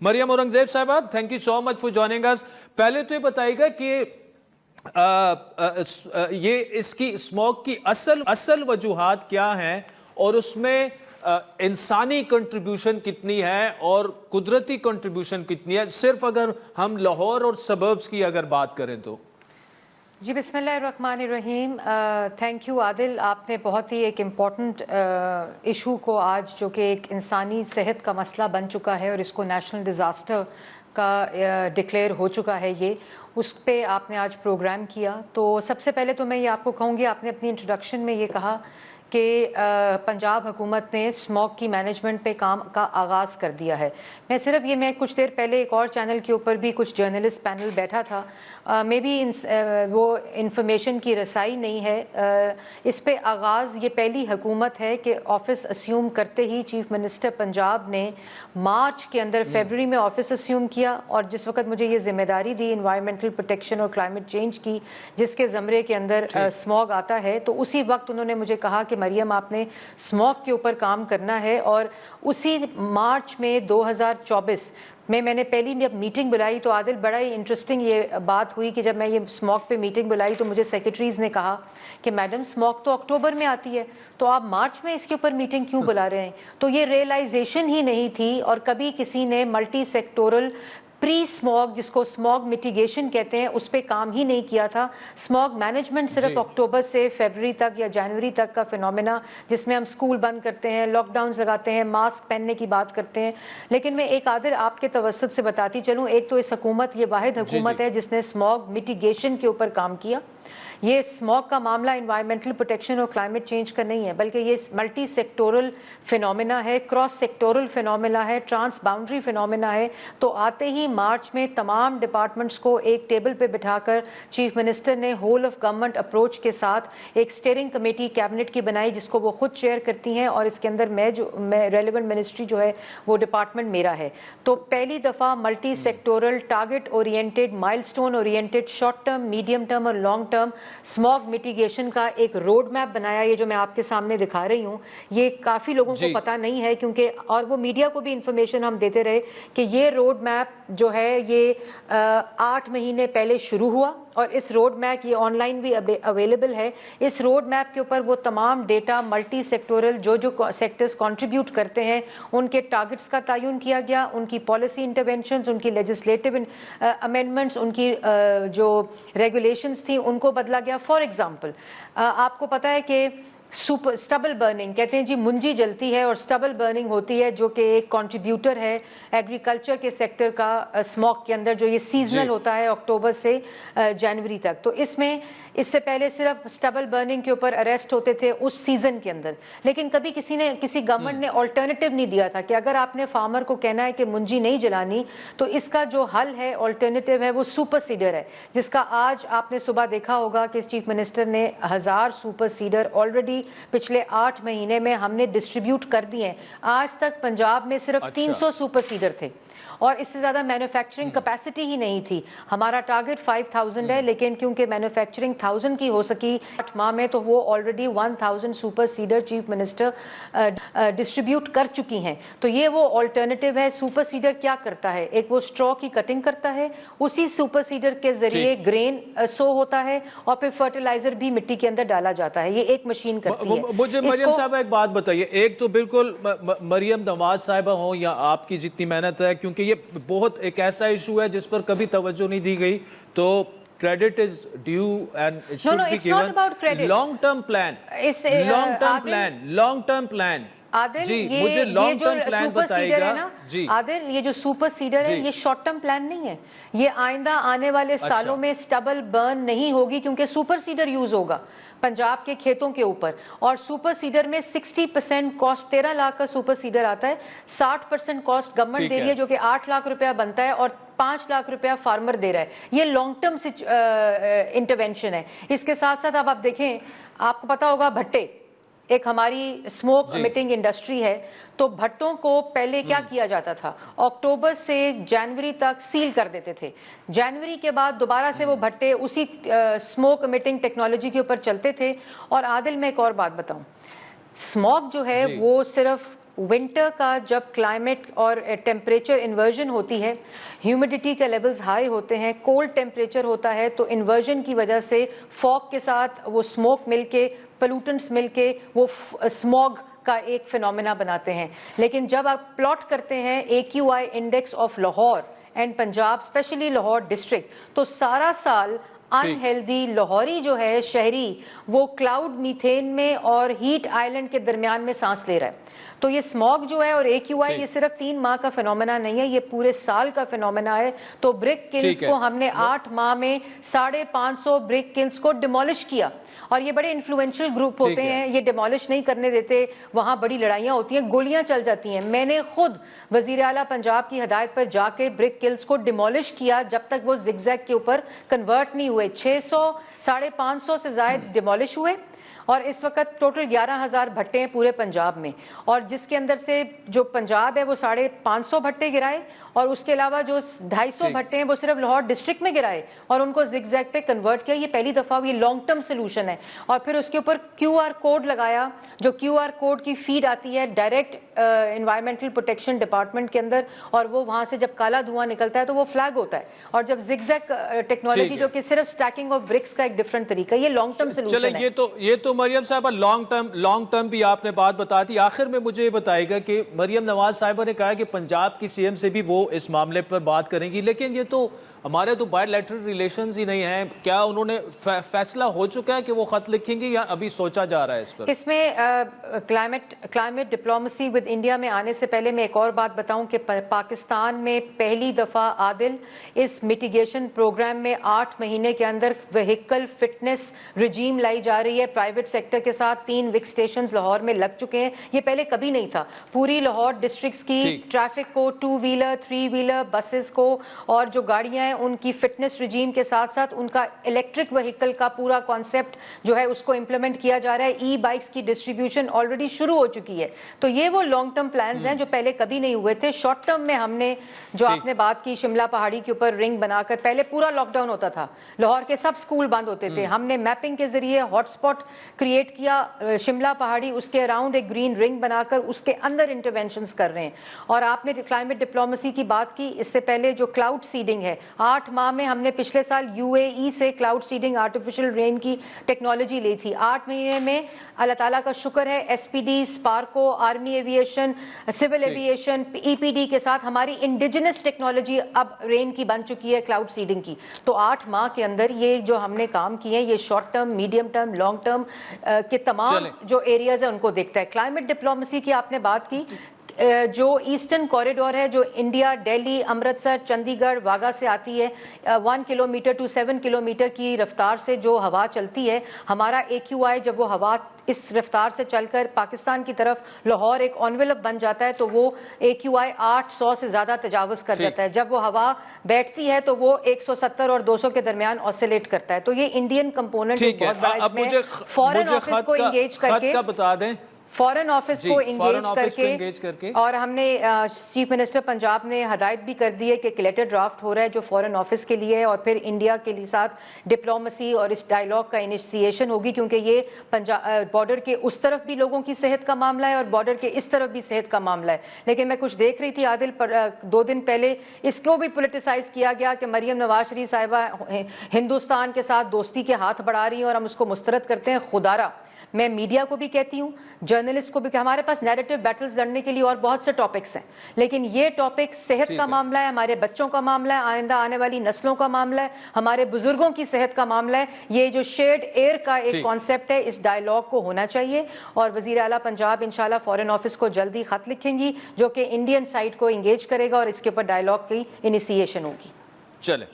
مریم اورنگزیب صاحبہ thank you so much for joining us. پہلے تو یہ بتائیے گا کہ یہ اس کی اسموگ کی اصل وجوہات کیا ہیں اور اس میں انسانی کنٹریبیوشن کتنی ہے اور قدرتی کنٹریبیوشن کتنی ہے, صرف اگر ہم لاہور اور سبربز کی اگر بات کریں تو. جی بسم اللہ الرحمن الرحیم. تھینک یو عادل, آپ نے بہت ہی ایک امپورٹنٹ ایشو کو آج, جو کہ ایک انسانی صحت کا مسئلہ بن چکا ہے اور اس کو نیشنل ڈیزاسٹر کا ڈکلیئر ہو چکا ہے, یہ اس پہ آپ نے آج پروگرام کیا. تو سب سے پہلے تو میں یہ آپ کو کہوں گی, آپ نے اپنی انٹروڈکشن میں یہ کہا کہ پنجاب حکومت نے اسموگ کی مینجمنٹ پہ کام کا آغاز کر دیا ہے. میں کچھ دیر پہلے ایک اور چینل کے اوپر بھی کچھ جرنلسٹ پینل بیٹھا تھا, مے بی وہ انفارمیشن کی رسائی نہیں ہے. اس پہ آغاز یہ پہلی حکومت ہے کہ آفس اسیوم کرتے ہی چیف منسٹر پنجاب نے مارچ کے اندر فیبروری میں آفس اسیوم کیا, اور جس وقت مجھے یہ ذمہ داری دی انوائرمنٹل پروٹیکشن اور کلائمیٹ چینج کی, جس کے زمرے کے اندر اسموگ آتا ہے, تو اسی وقت انہوں نے مجھے کہا کہ مریم آپ نے اسموگ کے اوپر کام کرنا ہے. اور اسی مارچ میں 2024 میں نے پہلی میٹنگ بلائی. تو عادل بڑا ہی انٹرسٹنگ یہ بات ہوئی کہ جب میں یہ اسموگ پہ میٹنگ بلائی تو مجھے سیکرٹریز نے کہا کہ میڈم اسموگ تو اکتوبر میں آتی ہے, تو آپ مارچ میں اس کے اوپر میٹنگ کیوں بلا رہے ہیں. تو یہ ریئلائزیشن ہی نہیں تھی, اور کبھی کسی نے ملٹی سیکٹورل پری اسموگ, جس کو اسموگ میٹیگیشن کہتے ہیں, اس پہ کام ہی نہیں کیا تھا. اسموگ مینجمنٹ صرف اکتوبر سے فیبروری تک یا جنوری تک کا فینومینا, جس میں ہم اسکول بند کرتے ہیں, لاک ڈاؤنز لگاتے ہیں, ماسک پہننے کی بات کرتے ہیں. لیکن میں ایک عادل آپ کے توسط سے بتاتی چلوں, ایک تو اس حکومت یہ واحد حکومت ہے جس نے اسموگ میٹیگیشن کے اوپر کام کیا. یہ اسموگ کا معاملہ انوائرمنٹل پروٹیکشن اور کلائمیٹ چینج کا نہیں ہے, بلکہ یہ ملٹی سیکٹورل فینومینا ہے, کراس سیکٹورل فینومینا ہے, ٹرانس باؤنڈری فینومینا ہے. تو آتے ہی مارچ میں تمام ڈپارٹمنٹس کو ایک ٹیبل پہ بٹھا کر چیف منسٹر نے ہول آف گورنمنٹ اپروچ کے ساتھ ایک اسٹیئرنگ کمیٹی کیبنٹ کی بنائی, جس کو وہ خود چیئر کرتی ہیں, اور اس کے اندر میں ریلیونٹ منسٹری جو ہے وہ ڈپارٹمنٹ میرا ہے. تو پہلی دفعہ ملٹی سیکٹورل ٹارگٹ اورینٹیڈ, مائل stone oriented, short term, medium term اور لانگ ٹرم اسموگ میٹیگیشن کا ایک روڈ میپ بنایا. یہ جو میں آپ کے سامنے دکھا رہی ہوں, یہ کافی لوگوں کو پتا نہیں ہے, کیونکہ اور وہ میڈیا کو بھی انفارمیشن ہم دیتے رہے کہ یہ روڈ میپ جو ہے یہ 8 مہینے پہلے شروع ہوا, اور اس روڈ میپ یہ آن لائن بھی اویلیبل ہے. اس روڈ میپ کے اوپر وہ تمام ڈیٹا ملٹی سیکٹورل جو سیکٹرز کنٹریبیوٹ کرتے ہیں ان کے ٹارگٹس کا تعین کیا گیا, ان کی پالیسی انٹرونشنز, ان کی لیجسلیٹو امینڈمنٹس, ان کی جو ریگولیشنز تھیں ان کو بدلا گیا. فار ایگزامپل آپ کو پتا ہے کہ سٹبل برننگ کہتے ہیں جی, منجی جلتی ہے اور سٹبل برننگ ہوتی ہے, جو کہ ایک کنٹریبیوٹر ہے ایگریکلچر کے سیکٹر کا اسموگ کے اندر, جو یہ سیزنل ہوتا ہے اکتوبر سے جنوری تک. تو اس سے پہلے صرف سٹبل برننگ کے اوپر اریسٹ ہوتے تھے اس سیزن کے اندر, لیکن کبھی کسی گورنمنٹ نے آلٹرنیٹو نہیں دیا تھا کہ اگر آپ نے فارمر کو کہنا ہے کہ منجی نہیں جلانی, تو اس کا جو حل ہے آلٹرنیٹو ہے وہ سپر سیڈر ہے, جس کا آج آپ نے صبح دیکھا ہوگا کہ چیف منسٹر نے 1000 سپر سیڈر آلریڈی پچھلے 8 مہینے میں ہم نے ڈسٹریبیوٹ کر دیے ہیں. آج تک پنجاب میں صرف 300 سپر سیڈر تھے, اور اس سے زیادہ مینوفیکچرنگ کیپیسٹی ہی نہیں تھی. ہمارا ٹارگٹ 5000 ہے, لیکن کیونکہ مینوفیکچرنگ 1000 کی ہو سکی 8 ماہ میں, تو وہ already 1000 super cedar chief minister distribute کر چکی ہیں. تو یہ وہ آلٹرنیٹو ہے. سپر سیڈر کیا کرتا ہے, ایک وہ اسٹرا کی کٹنگ کرتا ہے, اسی سپر سیڈر کے ذریعے گرین سو ہوتا ہے, اور پھر فرٹیلائزر بھی مٹی کے اندر ڈالا جاتا ہے. یہ ایک مشین کرتی ہے. مجھے مریم صاحبہ ایک بات بتائیے, ایک تو بالکل مریم نواز صاحبہ ہوں یا آپ کی جتنی محنت ہے, کیونکہ یہ بہت ایک ایسا ایشو ہے جس پر کبھی توجہ نہیں دی گئی, تو credit is due and it should be given. Long term plan, long term plan. عادل یہ جو سپر سیڈر ہے نا, عادل یہ جو سپر سیڈر ہے یہ شارٹ ٹرم پلان نہیں ہے. یہ آئندہ آنے والے سالوں میں سٹبل برن نہیں ہوگی, کیونکہ سپر سیڈر یوز ہوگا پنجاب کے کھیتوں کے اوپر, اور سپر سیڈر میں 60% کاسٹ, 13 لاکھ کا سپر سیڈر آتا ہے, 60% کاسٹ گورنمنٹ دے رہی ہے, جو کہ 8 لاکھ روپیہ بنتا ہے, اور 5 لاکھ روپیہ فارمر دے رہا ہے. یہ لانگ ٹرم انٹرونشن ہے. اس کے ساتھ ساتھ اب آپ دیکھیں, آپ کو پتا ہوگا بھٹے ایک ہماری اسموک امیٹنگ انڈسٹری ہے, تو بھٹوں کو پہلے کیا کیا جاتا تھا, اکتوبر سے جنوری تک سیل کر دیتے تھے. جنوری کے بعد دوبارہ سے وہ بھٹے اسی اسموک امیٹنگ ٹیکنالوجی کے اوپر چلتے تھے. اور عادل میں ایک اور بات بتاؤں, اسموک جو ہے وہ صرف ونٹر کا جب کلائمیٹ اور ٹیمپریچر انورژن ہوتی ہے, ہیومیڈیٹی کے لیولز ہائی ہوتے ہیں, کولڈ ٹیمپریچر ہوتا ہے, تو انورژن کی وجہ سے فاگ کے ساتھ وہ اسموک مل کے, پلوٹنٹس مل کے وہ اسموگ کا ایک فینومینا بناتے ہیں. لیکن جب آپ پلاٹ کرتے ہیں AQI index of Lahore and Punjab, specially Lahore district, تو سارا سال انہیلدی لاہوری جو ہے شہری, وہ کلاؤڈ میتھین میں اور ہیٹ آئلینڈ کے درمیان میں سانس لے رہا ہے. تو یہ اسموگ جو ہے اور AQI یہ صرف 3 ماہ کا فینومینا نہیں ہے, یہ پورے سال کا فینومینا ہے. تو برک کلز کو ہم نے 8 ماہ میں 550 برک کلز کو ڈیمولش کیا, اور یہ بڑے انفلوئنشل گروپ ہوتے ہیں, یہ ڈیمولش نہیں کرنے دیتے, وہاں بڑی لڑائیاں ہوتی ہیں, گولیاں چل جاتی ہیں. میں نے خود وزیر اعلیٰ پنجاب کی ہدایت پر جا کے برک کلز کو ڈیمولش کیا جب تک وہ زگ زیگ کے اوپر کنورٹ نہیں ہوئے. 600 550 سے زائد ڈیمولش ہوئے, اور اس وقت ٹوٹل 11,000 بھٹے ہیں پورے پنجاب میں, اور جس کے اندر سے جو پنجاب ہے وہ 550 بھٹے گرائے, اور اس کے علاوہ جو 250 بھٹے ہیں وہ صرف لاہور ڈسٹرکٹ میں گرائے اور ان کو زگ زیگ پہ کنورٹ کیا. یہ پہلی دفعہ یہ لانگ ٹرم سولوشن ہے. اور پھر اس کے اوپر QR کوڈ لگایا, جو QR کوڈ کی فیڈ آتی ہے ڈائریکٹ انوائرمنٹل پروٹیکشن ڈپارٹمنٹ کے اندر, اور وہ وہاں سے جب کالا دھواں نکلتا ہے تو وہ فلیگ ہوتا ہے. اور جب زگ زیگ ٹیکنالوجی جو کہ صرف سٹیکنگ آف برکس کا ایک ڈفرنٹ طریقہ, یہ لانگ ٹرم سولوشن ہے. یہ تو مریم صاحبہ لانگ ٹرم بھی آپ نے بات بتا دی. آخر میں مجھے یہ بتائے گا کہ مریم نواز صاحبہ نے کہا کہ پنجاب کی CM سے بھی وہ اس معاملے پر بات کریں گی, لیکن یہ تو ہمارے تو بائی لیٹرل ریلیشنز ہی نہیں ہیں. کیا انہوں نے فیصلہ ہو چکا ہے کہ وہ خط لکھیں گی یا ابھی سوچا جا رہا ہے اس پر؟ اس میں کلائمیٹ ڈپلومسی ود انڈیا میں آنے سے پہلے میں ایک اور بات بتاؤں کہ پاکستان میں پہلی دفعہ عادل اس میٹیگیشن پروگرام میں 8 مہینے کے اندر وہیکل فٹنس رجیم لائی جا رہی ہے. پرائیویٹ سیکٹر کے ساتھ 3 وک سٹیشنز لاہور میں لگ چکے ہیں. یہ پہلے کبھی نہیں تھا. پوری لاہور ڈسٹرکٹس کی ٹریفک کو, 2 ویلر 3 ویلر بسز کو, اور جو گاڑیاں ان کی فٹنس رجیم کے ساتھ ساتھ ان کا الیکٹرک وہیکل کا پورا کانسیپٹ جو ہے اس کو امپلیمنٹ کیا جا رہا ہے. ای بائکس کی ڈسٹریبیوشن آلریڈی شروع ہو چکی ہے. تو یہ وہ لانگ ٹرم پلانز ہیں جو پہلے کبھی نہیں ہوئے تھے. شارٹ ٹرم میں ہم نے جو آپ نے بات کی شملہ پہاڑی کے اوپر رنگ بنا کر, پہلے پورا لاک ڈاؤن ہوتا تھا, لاہور کے سب سکول بند ہوتے تھے, ہم نے میپنگ کے ذریعے ہاٹ سپاٹ کریٹ کیا شملہ پہاڑی, اس کے اراؤنڈ ایک گرین رنگ بنا کر اس کے اندر انٹرونشنز کر رہے ہیں. اور آپ نے کلائمیٹ ڈپلومسی کی بات کی, اس سے پہلے جو کلاؤڈ سیڈنگ ہے 8 ماہ میں ہم نے پچھلے سال UAE سے کلاؤڈ سیڈنگ آرٹیفیشل رین کی ٹیکنالوجی لی تھی. 8 مہینے میں اللہ تعالیٰ کا شکر ہے SPD, SUPARCO, army aviation, civil aviation, EPD کے ساتھ ہماری انڈیجنس ٹیکنالوجی اب رین کی بن چکی ہے کلاؤڈ سیڈنگ کی. تو 8 ماہ کے اندر یہ جو ہم نے کام کیے ہیں یہ short term, medium term, long term کے تمام جو ایریاز ہیں ان کو دیکھتا ہے. کلائمیٹ ڈپلومسی کی آپ نے بات کی, جو ایسٹرن کوریڈور ہے جو انڈیا, دہلی, امرتسر, چندی گڑھ, واگا سے آتی ہے, 1 کلومیٹر ٹو 7 کلومیٹر کی رفتار سے جو ہوا چلتی ہے, ہمارا AQI جب وہ ہوا اس رفتار سے چل کر پاکستان کی طرف لاہور ایک انویلپ بن جاتا ہے تو وہ AQI 800 سے زیادہ تجاوز کر جاتا ہے. جب وہ ہوا بیٹھتی ہے تو وہ 170 اور 200 کے درمیان آسیلیٹ کرتا ہے. تو یہ انڈین کمپوننٹ بہت بڑا اس میں. فورن آفس کو انگیج کر کے بتا دیں, فورن آفس کو انگیج کر کے, اور ہم نے چیف منسٹر پنجاب نے ہدایت بھی کر دی ہے کہ ایک لیٹر ڈرافٹ ہو رہا ہے جو فورن آفس کے لیے ہے, اور پھر انڈیا کے لیے ساتھ ڈپلومسی اور اس ڈائلاگ کا انیشیشن ہوگی, کیونکہ یہ بارڈر کے اس طرف بھی لوگوں کی صحت کا معاملہ ہے اور بارڈر کے اس طرف بھی صحت کا معاملہ ہے. لیکن میں کچھ دیکھ رہی تھی عادل, 2 دن پہلے اس کو بھی پولیٹیسائز کیا گیا کہ مریم نواز شریف صاحبہ ہندوستان کے ساتھ دوستی کے ہاتھ بڑھا رہی ہیں اور ہم اس کو مسترد کرتے ہیں. خدارہ میں میڈیا کو بھی کہتی ہوں, جرنلسٹ کو بھی, کہ ہمارے پاس نیریٹو بیٹلز لڑنے کے لیے اور بہت سے ٹاپکس ہیں, لیکن یہ ٹاپک صحت کا معاملہ ہے, ہمارے بچوں کا معاملہ ہے, آئندہ آنے والی نسلوں کا معاملہ ہے, ہمارے بزرگوں کی صحت کا معاملہ ہے. یہ جو شیئرڈ ایئر کا ایک کانسیپٹ ہے, اس ڈائلاگ کو ہونا چاہیے. اور وزیر اعلیٰ پنجاب انشاءاللہ فورن آفس کو جلدی خط لکھیں گی جو کہ انڈین سائڈ کو انگیج کرے گا اور اس کے اوپر ڈائلاگ کی انیشیشن ہوگی. چلے